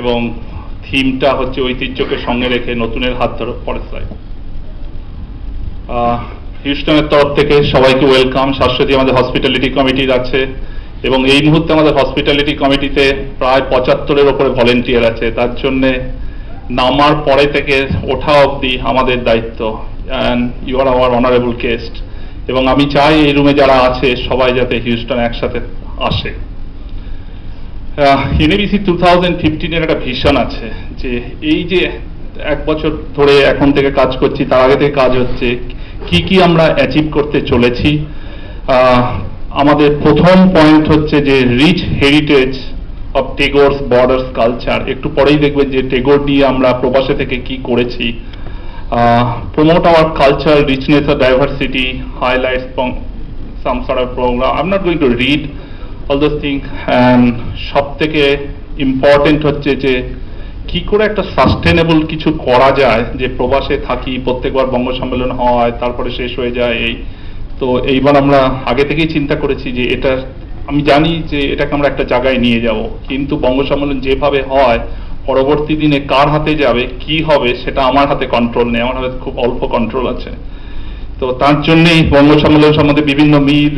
এবং থিমটা হচ্ছে ঐতিহ্যকে সঙ্গে রেখে নতুনের হাত ধরো। পরের স্লাইড। হিউস্টনের তরফ থেকে সবাইকে ওয়েলকাম। শাশ্বতী আমাদের হসপিটালিটি কমিটির আছে এবং এই মুহূর্তে আমাদের হসপিটালিটি কমিটিতে প্রায় 75-এর ওপরে ভলেন্টিয়ার আছে। তার জন্যে নামার পরে থেকে ওঠা অবধি আমাদের দায়িত্ব। And you are our honourable guest, এবং আমি চাই এই রুমে যারা আছে সবাই যাতে হিউস্টন একসাথে আসে। ইউনিবিসি 2015-এর একটা ভিশন আছে যে এই যে 1 বছর ধরে এখন থেকে কাজ করছি, তার আগে থেকে কাজ হচ্ছে, কি কি আমরা অ্যাচিভ করতে চলেছি। আমাদের প্রথম পয়েন্ট হচ্ছে যে rich heritage of Tagore's borders culture. একটু পরেই দেখবেন যে টেগোর নিয়ে আমরা প্রবাসে থেকে কি করেছি। Promote hour culture richness of diversity, highlights some sort of program. I'm not going to read all those things. And সব থেকে ইম্পর্টেন্ট হচ্ছে যে কি করে একটা সাস্টেনেবল কিছু করা যায়, যে প্রবাসে থাকি, প্রত্যেকবার বঙ্গ সম্মেলন হয় তারপরে শেষ হয়ে যায়। তো এইবার আমরা আগে থেকেই চিন্তা করেছি যে এটা, আমি জানি যে এটাকে আমরা একটা জায়গায় নিয়ে যাব, কিন্তু বঙ্গ সম্মেলন যেভাবে হয় পরবর্তী দিনে কার হাতে যাবে, কি হবে, সেটা আমার হাতে কন্ট্রোল নেই, আমার হাতে খুব অল্প কন্ট্রোল আছে। তো তার জন্যই বঙ্গ সম্মেলন সম্বন্ধে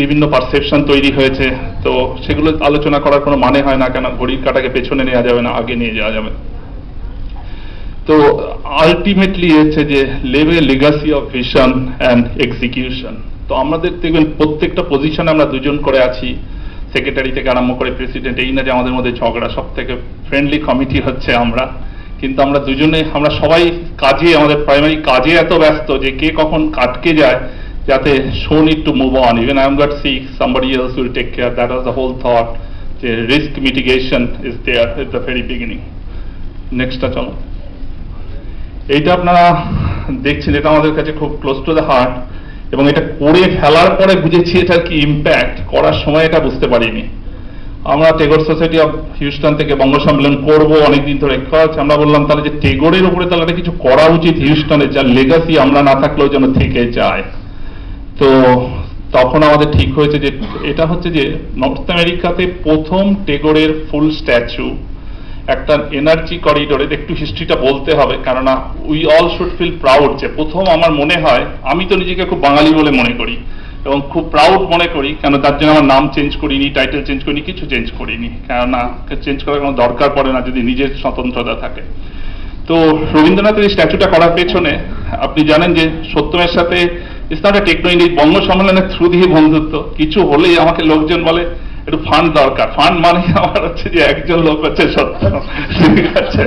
বিভিন্ন পারসেপশন তৈরি হয়েছে। তো সেগুলো আলোচনা করার কোনো মানে হয় না, কেন ঘড়ির কাঁটাকে পেছনে নেওয়া যাবে না, আগে নিয়ে যাওয়া যাবে। তো আলটিমেটলি হচ্ছে যে level legacy of vision and execution. তো আমাদের দেখবেন প্রত্যেকটা পজিশনে আমরা দুজন করে আছি, সেক্রেটারি থেকে আরম্ভ করে প্রেসিডেন্ট। এই না যে আমাদের মধ্যে ঝগড়া, সব থেকে ফ্রেন্ডলি কমিটি হচ্ছে আমরা, কিন্তু আমরা দুজনে, আমরা সবাই কাজে, আমাদের প্রাইমারি কাজে এত ব্যস্ত যে কে কখন আটকে যায়, যাতে show need to move on. Even I am got sick, somebody else will take care. That was the whole thought, যে risk mitigation is there at the very beginning. নেক্সটটা চলো। এইটা আপনারা দেখছেন, এটা আমাদের কাছে খুব ক্লোজ টু দ্য হার্ট, এবং এটা করে ফেলার পরে বুঝেছি এটার কি ইম্প্যাক্ট। করার সময় এটা বুঝতে পারিনি। আমরা টেগোর সোসাইটি অফ হিউস্টন থেকে বঙ্গ সম্মেলন করবো অনেকদিন ধরে আছে। আমরা বললাম তাহলে যে টেগোরের উপরে তাহলে কিছু করা উচিত হিউস্টনে, যার লেগাসি আমরা না থাকলেও যেন থেকে যায়। তো তখন আমাদের ঠিক হয়েছে যে এটা হচ্ছে যে নর্থ আমেরিকাতে প্রথম টেগোরের ফুল স্ট্যাচু একটা এনার্জি করিডোরে। একটু হিস্ট্রিটা বলতে হবে, কেননা we all should feel proud. যে প্রথম আমার মনে হয়, আমি তো নিজেকে খুব বাঙালি বলে মনে করি এবং খুব প্রাউড মনে করি, কেন তার জন্য আমার নাম চেঞ্জ করিনি, টাইটেল চেঞ্জ করিনি, কিছু চেঞ্জ করিনি, কেননা চেঞ্জ করার কোনো দরকার পড়ে না যদি নিজের স্বতন্ত্রতা থাকে। তো রবীন্দ্রনাথের এই স্ট্যাচুটা করার পেছনে আপনি জানেন যে সত্যমের সাথে ইটস নট এ টেকনোলজি, বঙ্গ সম্মেলনের থ্রু দিয়ে বন্ধুত্ব। কিছু হলেই আমাকে লোকজন বলে একটু ফান্ড দরকার। ফান্ড মানে আমার হচ্ছে যে একজন লোক হচ্ছে সত্যম, ঠিক আছে।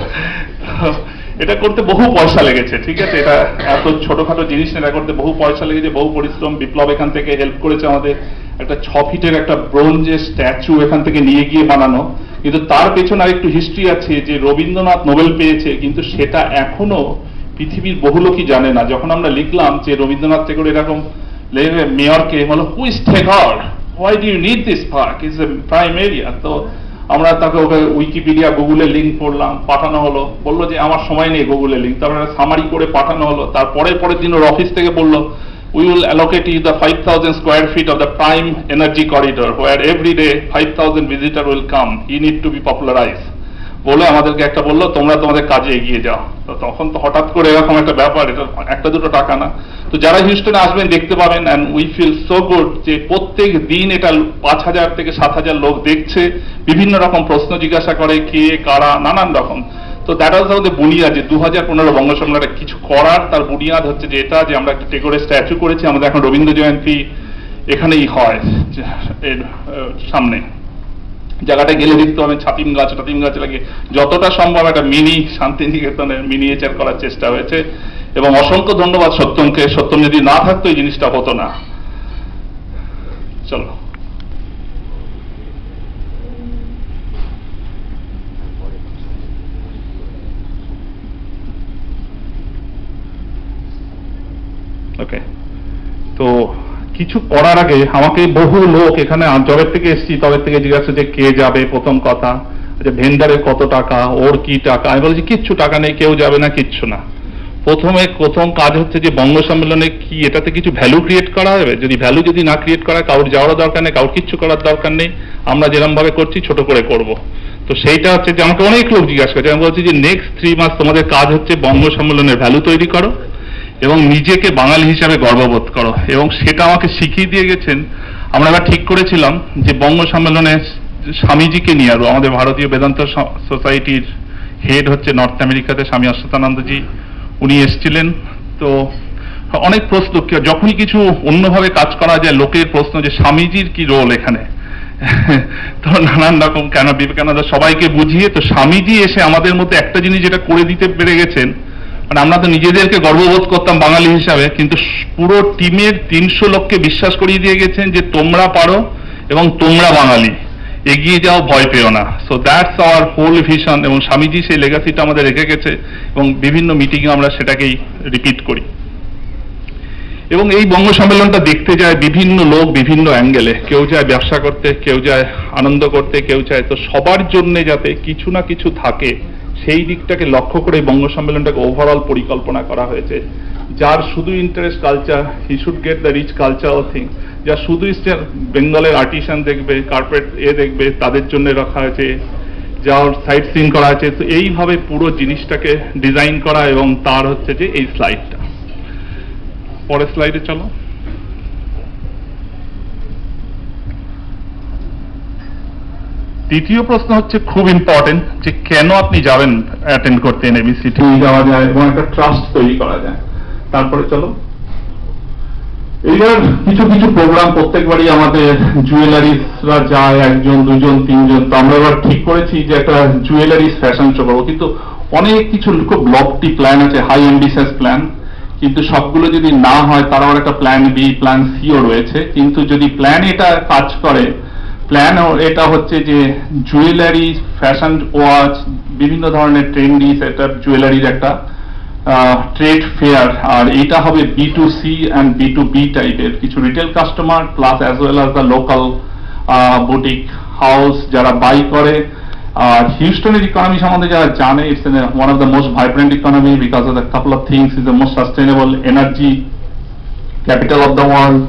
এটা করতে বহু পয়সা লেগেছে, ঠিক আছে। এটা এত ছোটখাটো জিনিস এটা করতে বহু পয়সা লেগেছে, বহু পরিশ্রম। বিপ্লব এখান থেকে হেল্প করেছে আমাদের একটা 6 ফিটের একটা ব্রোঞ্জের স্ট্যাচু এখান থেকে নিয়ে গিয়ে বানানো। কিন্তু তার পেছনে আরেকটু হিস্ট্রি আছে, যে রবীন্দ্রনাথ নোবেল পেয়েছে, কিন্তু সেটা এখনো পৃথিবীর বহু লোকই জানে না। যখন আমরা লিখলাম যে রবীন্দ্রনাথ টেগোর এরকম মেয়রকে বলো, who is Tagore, why do you need this park, is a prime area. তো আমরা তাকে ওকে উইকিপিডিয়া, গুগলে লিঙ্ক করলাম, পাঠানো হলো। বললো যে আমার সময় নেই গুগলে লিঙ্ক, তারপরে সামারি করে পাঠানো হলো। পরের দিন ওর অফিস থেকে বললো, we will allocate you the 5,000 square feet of the prime energy corridor where every day 5,000 visitor will come. You need to be popularized. বলে আমাদেরকে একটা বললো, তোমরা তোমাদের কাজে এগিয়ে যাও। তো তখন তো হঠাৎ করে এরকম একটা ব্যাপার, এটা একটা দুটো টাকা না। তো যারা হিউস্টনে আসবেন দেখতে পাবেন, and we feel so good যে প্রত্যেক দিন এটা 5,000 থেকে 7,000 লোক দেখছে, বিভিন্ন রকম প্রশ্ন জিজ্ঞাসা করে, কে কারা, নানান রকম। তো দ্যাট ওয়াজ আমাদের বুনিয়াদ, যে 2015 বঙ্গ সম্মেলনে কিছু করার, তার বুনিয়াদ হচ্ছে যে এটা, যে আমরা একটা টেগোরের স্ট্যাচু করেছি। আমাদের এখন রবীন্দ্র জয়ন্তী এখানেই হয়, এর সামনে। জায়গাটা গেলে দেখতে পাবেন ছাতিম গাছ লাগিয়ে যতটা সম্ভব একটা মিনি শান্তিনিকেতনের মিনিয়েচার করার চেষ্টা হয়েছে। এবং অসংখ্য ধন্যবাদ সত্যমকে। সত্যম যদি না থাকতো এই জিনিসটা হতো না। চলো। ওকে, তো কিছু করার আগে আমাকে বহু লোক এখানে জবের থেকে এসেছি, তবে থেকে জিজ্ঞাসা যে কে যাবে, প্রথম কথা যে ভেন্ডারের কত টাকা, ওর কি টাকা। আমি বলছি কিচ্ছু টাকা নেই, কেউ যাবে না, কিচ্ছু না। প্রথম কাজ হচ্ছে যে বঙ্গ সম্মেলনে কি এটাতে কিছু ভ্যালু ক্রিয়েট করা হবে। যদি ভ্যালু না ক্রিয়েট করা, কারোর যাওয়ার দরকার নেই, কারোর কিচ্ছু করার দরকার নেই। আমরা যেরকম ভাবে করছি ছোট করে করব। তো সেইটা হচ্ছে যে আমাকে অনেক লোক জিজ্ঞাসা করছে, আমি বলছি যে নেক্সট 3 মাস তোমাদের কাজ হচ্ছে বঙ্গ সম্মেলনের ভ্যালু তৈরি করো এবং নিজেকে বাঙালি হিসাবে গর্ববোধ করো। এবং সেটা আমাকে শিখিয়ে দিয়ে গেছেন। আমরা এবার ঠিক করেছিলাম যে বঙ্গ সম্মেলনে স্বামীজিকে নিয়ে আরো, আমাদের ভারতীয় বেদান্ত সোসাইটির হেড হচ্ছে নর্থ আমেরিকাতে স্বামী অশ্বতানন্দজি, উনি এসেছিলেন। তো অনেক প্রশ্ন, যখনই কিছু অন্যভাবে কাজ করা যায় লোকের প্রশ্ন যে স্বামীজির কি রোল এখানে, তো নানান রকম কেন বিবেকানন্দ সবাইকে বুঝিয়ে, তো স্বামীজি এসে আমাদের মধ্যে একটা জিনিস যেটা করে দিতে পেরে গেছেন, মানে আমরা তো নিজেদেরকে গর্ববোধ করতাম বাঙালি হিসাবে, কিন্তু পুরো টিমের 300 লোককে বিশ্বাস করিয়ে দিয়ে গেছেন যে তোমরা পারো এবং তোমরা বাঙালি, এগিয়ে যাও, ভয় পেও না। So that's our whole vision, এবং স্বামীজি সেই লেগাসিটা আমাদের রেখে গেছে এবং বিভিন্ন মিটিংয়ে আমরা সেটাকেই রিপিট করি। এবং এই বঙ্গ সম্মেলনটা দেখতে যায় বিভিন্ন লোক বিভিন্ন অ্যাঙ্গেলে, কেউ যায় ব্যবসা করতে, কেউ যায় আনন্দ করতে, কেউ চায়, তো সবার জন্য যাতে কিছু না কিছু থাকে সেই দিকটাকে লক্ষ্য করে বঙ্গ সম্মেলনটাকে ওভারঅল পরিকল্পনা করা হয়েছে। যার শুধু interest culture, he should get the rich cultural thing. যা শুধু বেঙ্গলের আর্টিসান দেখবে, কার্পেট দেখবে, তাদের জন্য রাখা হয়েছে। যার সাইট সিন করা আছে, তো এইভাবে পুরো জিনিসটাকে ডিজাইন করা, এবং তার হচ্ছে যে এই স্লাইডটা। পরের স্লাইডে চলো। দ্বিতীয় প্রশ্ন হচ্ছে খুব ইম্পর্টেন্ট, যে কেন আপনি যাবেন অ্যাটেন্ড করতে, এনএবিসিটি যাওয়া যায় এবং একটা ট্রাস্ট তৈরি করা যায়। তারপরে চলো, এইবার কিছু কিছু প্রোগ্রাম প্রত্যেকবারই আমাদের জুয়েলারিসরা যায়, 1 জন 2 জন 3 জন। তো আমরা এবার ঠিক করেছি যে একটা জুয়েলারিস ফ্যাশন শো করবো, কিন্তু অনেক কিছু খুব লফটি প্ল্যান আছে, হাই অ্যাম্বিশাস প্ল্যান, কিন্তু সবগুলো যদি না হয় তার আবার একটা প্ল্যান বি, প্ল্যান সিও রয়েছে। কিন্তু যদি প্ল্যান এটা কাজ করে, প্ল্যান এটা হচ্ছে যে জুয়েলারি, ফ্যাশন, ওয়াচ, বিভিন্ন ধরনের ট্রেন্ডি সেটআপ জুয়েলারির একটা ট্রেড ফেয়ার। আর এটা হবে B2C অ্যান্ড B2B টাইপের, কিছু retail customer plus as well as the local boutique house যারা বাই করে। আর হিউস্টনের ইকোনমি সম্বন্ধে যারা জানে, it's one of the most vibrant economy because of the couple of things. Is the most sustainable energy capital of the world,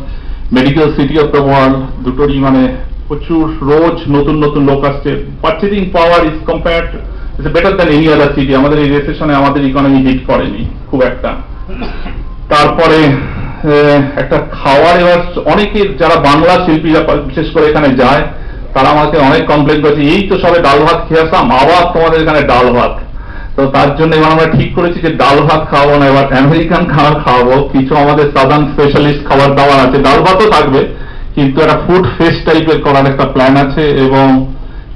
medical city of the world, দুটোরই মানে প্রচুর রোজ নতুন নতুন লোক আসছে। Purchasing power is compared it's better than any other city. আমাদের এই রিসেশনে আমাদের ইকোনমি হিট করেনি খুব একটা। তারপরে একটা খাওয়ার, এবার অনেকে যারা বাংলা শিল্পীরা বিশেষ করে এখানে যায়, তারা আমাকে অনেক কমপ্লেন করেছে, এই তো সবে ডাল ভাত খেয়ে আসলাম, আবার তোমাদের এখানে ডাল ভাত। তো তার জন্য এবার আমরা ঠিক করেছি যে ডাল ভাত খাওয়াবো না, এবার আমেরিকান খাবার খাওয়াবো। কিছু আমাদের সাদার্ন স্পেশালিস্ট খাবার দাবার আছে, ডাল ভাতও থাকবে, কিন্তু একটা ফুড ফেস্ট টাইপের করার একটা প্ল্যান আছে। এবং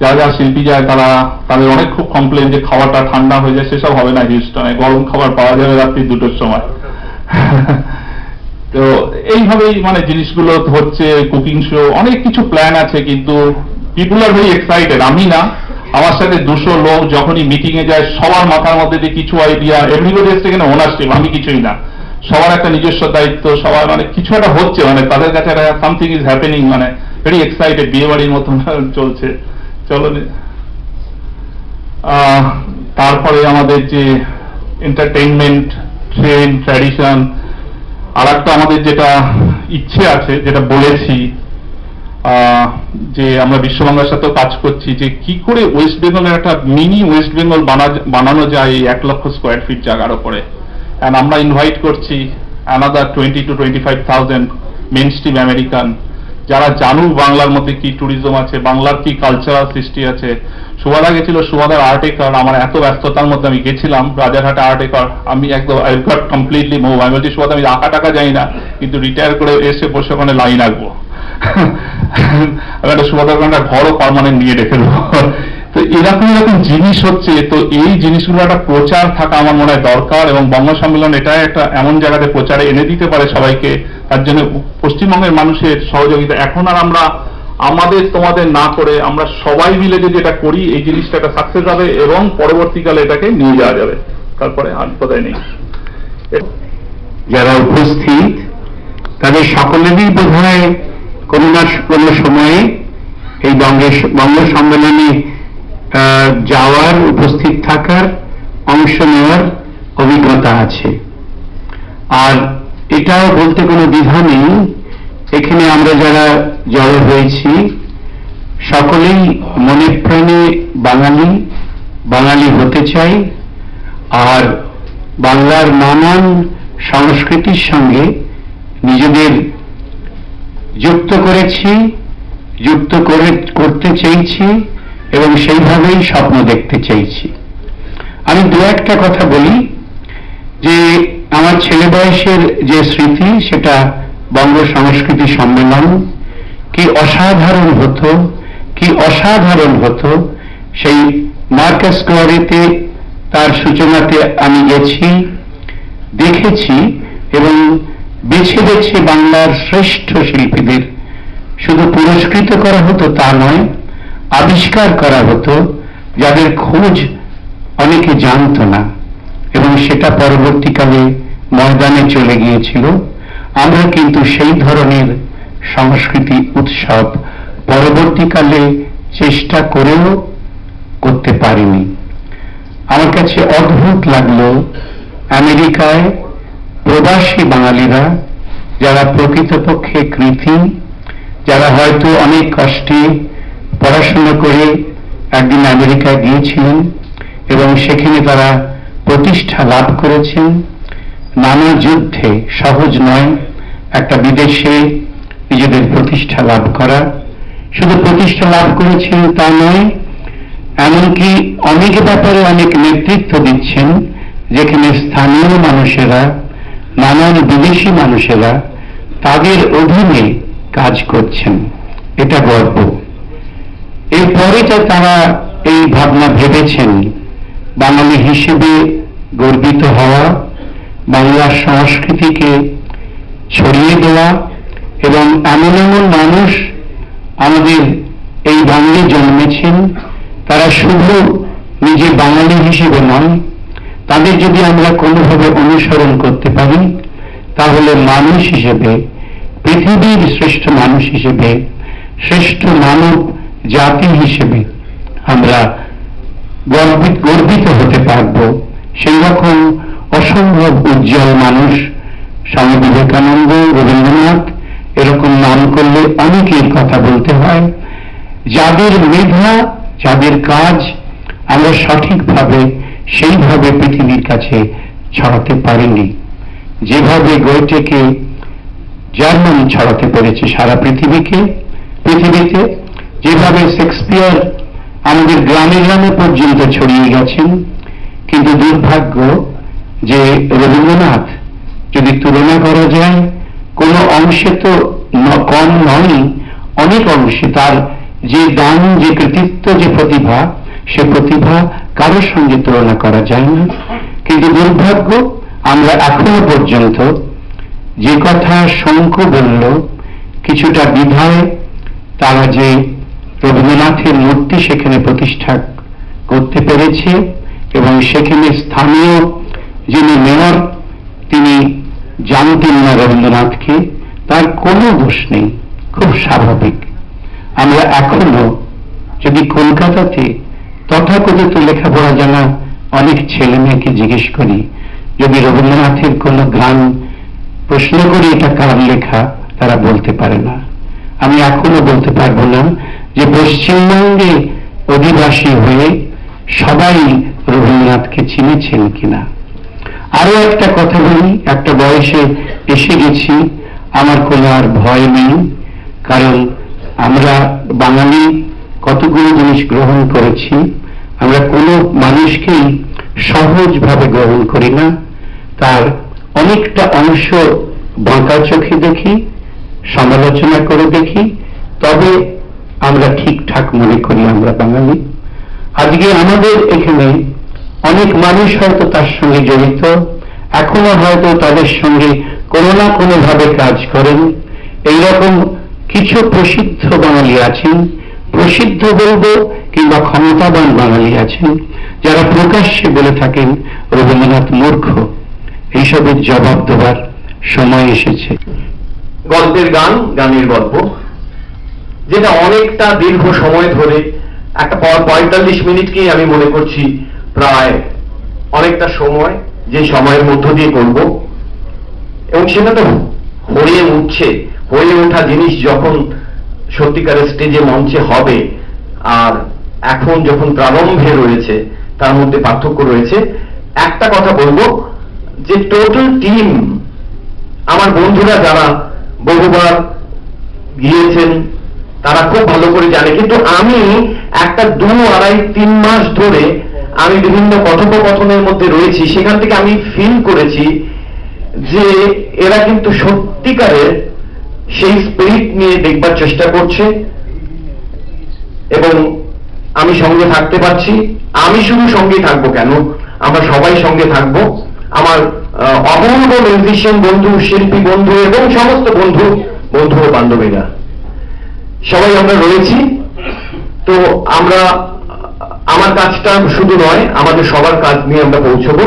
যারা যারা শিল্পী যায় তারা, তাদের অনেক খুব কমপ্লেন যে খাবারটা ঠান্ডা হয়ে যায়, সেসব হবে না হিউস্টনে, গরম খাবার পাওয়া যাবে রাত্রি 2টোর সময়। তো এইভাবেই মানে জিনিসগুলো হচ্ছে, কুকিং শো, অনেক কিছু প্ল্যান আছে, কিন্তু পিপুল আর ভেরি এক্সাইটেড। আমি না, আমার সাথে 200 লোক যখনই মিটিং এ যায়, সবার মাথার মধ্যে যে কিছু idea, everybody is taken ownership, আমি কিছুই না, সবার একটা নিজস্ব দায়িত্ব, সবার মানে কিছু একটা হচ্ছে, মানে তাদের কাছে একটা সামথিং ইজ হ্যাপেনিং, মানে ভেরি এক্সাইটেড, বিয়ে বাড়ির মতন চলছে। চলো, তারপরে আমাদের যে এন্টারটেইনমেন্ট, ট্রেন্ড, ট্র্যাডিশন, আর একটা আমাদের যেটা ইচ্ছে আছে, যেটা বলেছি যে আমরা বিশ্ববাংলার সাথেও কাজ করছি, যে কি করে ওয়েস্ট বেঙ্গলের একটা মিনি ওয়েস্ট বেঙ্গল বানানো যায় এই 1 লক্ষ স্কোয়ার ফিট জায়গার উপরে। অ্যান্ড আমরা ইনভাইট করছি another 20 to 25,000 mainstream American, যারা জানুক বাংলার মধ্যে কি ট্যুরিজম আছে, বাংলার কি কালচারাল সৃষ্টি আছে। সুবাদা গেছিল, সুবাদার আর্ট একার, আমার এত ব্যস্ততার মধ্যে আমি গেছিলাম রাজারহাটে আর্ট একার, আমি একদম আই গট কমপ্লিটলি মুভ। আমি বলছি সুবাদা, আমি আঁকা টাকা যাই না, কিন্তু রিটায়ার করে এসে বসে ওখানে লাইন আঁকবো। আমি একটা সুবাদার একটা ঘরও পার্মানেন্ট নিয়ে রেখে দেবো। তো এরকম এরকম জিনিস হচ্ছে। তো এই জিনিসগুলো একটা প্রচার থাকা আমার মনে হয় দরকার, এবং বঙ্গ সম্মেলন এটাই একটা এমন জায়গাতে প্রচারে এনে দিতে পারে সবাইকে। তার জন্য পশ্চিমবঙ্গের মানুষের সহযোগিতা এখন আর আমরা আমাদের তোমাদের না করে আমরা সবাই মিলে যদি এটা করি, এই জিনিসটা একটা সাকসেস হবে এবং পরবর্তীকালে এটাকে নিয়ে যাওয়া যাবে। তারপরে আর কোথায় নেই। যারা উপস্থিত তাদের সকলেরই বোধহয় কোনো না কোনো সময়ে এই বঙ্গ সম্মেলনে যাওয়ার, উপস্থিত থাকার, অংশ নেওয়ার অভিজ্ঞতা আছে। আর এটাও বলতে কোনো দ্বিধা নেই, এখানে আমরা যারা জড়ো হয়েছি সকলেই মনে প্রাণে বাঙালি, বাঙালি হতে চাই, আর বাংলার নানান সংস্কৃতির সঙ্গে নিজেদের যুক্ত করেছি, করতে চেয়েছি এবং সেইভাবেই স্বপ্ন দেখতে চেয়েছি। আমি দু একটা কথা বলি যে আমার ছেলে বয়সের যে স্মৃতি, সেটা বঙ্গ সংস্কৃতি সম্মেলন কি অসাধারণ হতো, কি অসাধারণ হতো। সেই মার্কাস স্কোয়ারেতে তার সূচনাতে আমি গেছি, দেখেছি এবং বেছে বেছে বাংলার শ্রেষ্ঠ শিল্পীদের শুধু পুরস্কৃত করা হতো তা নয়, আবিষ্কার করা হতো যাদের খোঁজ অনেকে জানত না, এবং সেটা পরবর্তীকালে ময়দানে চলে গিয়েছিল। আমরা কিন্তু সেই ধরনের সংস্কৃতি উৎসব পরবর্তীকালে চেষ্টা করেও করতে পারিনি। আমার কাছে অদ্ভুত লাগলো আমেরিকায় প্রবাসী বাঙালিরা, যারা প্রকৃতপক্ষে কৃতি, যারা হয়তো অনেক কষ্টে পড়াশোনা করে একদিন আমেরিকায় গিয়েছিলেন এবং সেখানে তারা প্রতিষ্ঠা লাভ করেছেন। নানা যুদ্ধে সহজ নয় একটা বিদেশে নিজেদের প্রতিষ্ঠা লাভ করা। শুধু প্রতিষ্ঠা লাভ করেছেন তা নয়, এমনকি অনেক ব্যাপারে অনেক নেতৃত্ব দিচ্ছেন, যেখানে স্থানীয় মানুষেরা, নানান বিদেশি মানুষেরা তাদের অধীনে কাজ করছেন। এটা গর্ব। এরপরে তারা এই ভাবনা ভেবেছেন বাঙালি হিসেবে গর্বিত হওয়া, বাংলার সংস্কৃতিকে ছড়িয়ে দেওয়া, এবং এমন এমন মানুষ আমাদের এই বাংলায় জন্মেছেন, তারা শুধু নিজে বাঙালি হিসেবে নয়, তাদের যদি আমরা কোনোভাবে অনুসরণ করতে পারি, তাহলে মানুষ হিসেবে, পৃথিবীর শ্রেষ্ঠ মানুষ হিসেবে, শ্রেষ্ঠ মানব জাতি হিসেবে আমরা গর্বিত হতে পারব। সেই রকম অসম্ভব উজ্জ্বল মানুষ স্বামী বিবেকানন্দ, রবীন্দ্রনাথ, এরকম নাম করলে অনেকের কথা বলতে হয়, যাদের মেধা, যাদের কাজ আমরা সঠিকভাবে সেইভাবে পৃথিবীর কাছে ছড়াতে পারিনি। যেভাবে গোয়েটেকে জার্মান ছড়াতে পেরেছে সারা পৃথিবীতে, যেভাবে শেক্সপিয়ার আমাদের গ্রামে গ্রামে পর্যন্ত ছড়িয়ে গেছেন, কিন্তু দুর্ভাগ্য যে রবীন্দ্রনাথ যদি তুলনা করা যায় কোনো অংশে তো কম নয়, অনেক অংশে তার যে গান, যে কৃতিত্ব, যে প্রতিভা, সে প্রতিভা কারোর সঙ্গে তুলনা করা যায় না। কিন্তু দুর্ভাগ্য আমরা এখনো পর্যন্ত যে কথা শঙ্খ বলল, কিছুটা দ্বিধায় তারা যে রবীন্দ্রনাথের মূর্তি সেখানে প্রতিষ্ঠা করতে পেরেছে এবং সেখানে স্থানীয় যিনি মেয়র তিনি জানতেন না রবীন্দ্রনাথকে, তার কোনো দোষ নেই, খুব স্বাভাবিক। আমরা এখনো যদি কলকাতাতে তথাকথিত লেখাপড়া জানা অনেক ছেলে মেয়েকে জিজ্ঞেস করি, যদি রবীন্দ্রনাথের কোনো গান প্রশ্ন করি এটা কার লেখা, তারা বলতে পারে না। আমি এখনো বলতে পারবো না যে পশ্চিমবঙ্গে অধিবাসী হয়ে সবাই রবীন্দ্রনাথকে চিনেছেন কিনা। আরো একটা কথা বলি, একটা বয়সে এসে গেছি, আমার কোনো আর ভয় নেই, কারণ আমরা বাঙালি কতগুলো জিনিস গ্রহণ করেছি। আমরা কোনো মানুষকেই সহজভাবে গ্রহণ করি না, তার অনেকটা অংশ বাঁকা চোখে দেখি, সমালোচনা করে দেখি, তবে আমরা ঠিকঠাক মনে করি আমরা বাঙালি। আজকে আমাদের এখানে অনেক মানুষ হয়তো তার সঙ্গে জড়িত, এখনো হয়তো তাদের সঙ্গে কোনো না কোনো ভাবে কাজ করেন। এইরকম কিছু প্রসিদ্ধ বাঙালি আছেন, প্রসিদ্ধ বলবো কিংবা ক্ষমতাবান বাঙালি আছেন, যারা প্রকাশ্যে বলে থাকেন রবীন্দ্রনাথ মূর্খ। এইসবের জবাব দেওয়ার সময় এসেছে। গল্পের গান, গানের গল্প, যেটা অনেকটা দীর্ঘ সময় ধরে, একটা 45 মিনিটকেই আমি মনে করছি প্রায় অনেকটা সময়, যে সময়ের মধ্য দিয়ে করব, এবং সেটা তো হয়ে উঠছে। হয়ে ওঠা জিনিস যখন সত্যিকারের স্টেজে মঞ্চে হবে আর এখন যখন প্রারম্ভে রয়েছে তার মধ্যে পার্থক্য রয়েছে। একটা কথা বলবো যে টোটাল টিম, আমার বন্ধুরা যারা বহুবার গিয়েছেন তারা খুব ভালো করে জানে, কিন্তু আমি একটা 2-2.5-3 মাস ধরে আমি বিভিন্ন কথোপকথনের মধ্যে রয়েছি, সেখান থেকে আমি ফিল করেছি যে এরা কিন্তু সত্যিকারের সেই স্পিরিট নিয়ে দেখবার চেষ্টা করছে এবং আমি সঙ্গে থাকতে পারছি। আমি শুধু সঙ্গে থাকবো কেন, আমরা সবাই সঙ্গে থাকবো। আমার অমূল্য মিউজিশিয়ান বন্ধু, শিল্পী বন্ধু এবং সমস্ত বন্ধু ও বান্ধবীরা সবাই আমরা রয়েছি। তো আমরা, আমার কাজটা শুধু নয়, আমাদের সবার কাজ নিয়ে আমরা পৌঁছবো।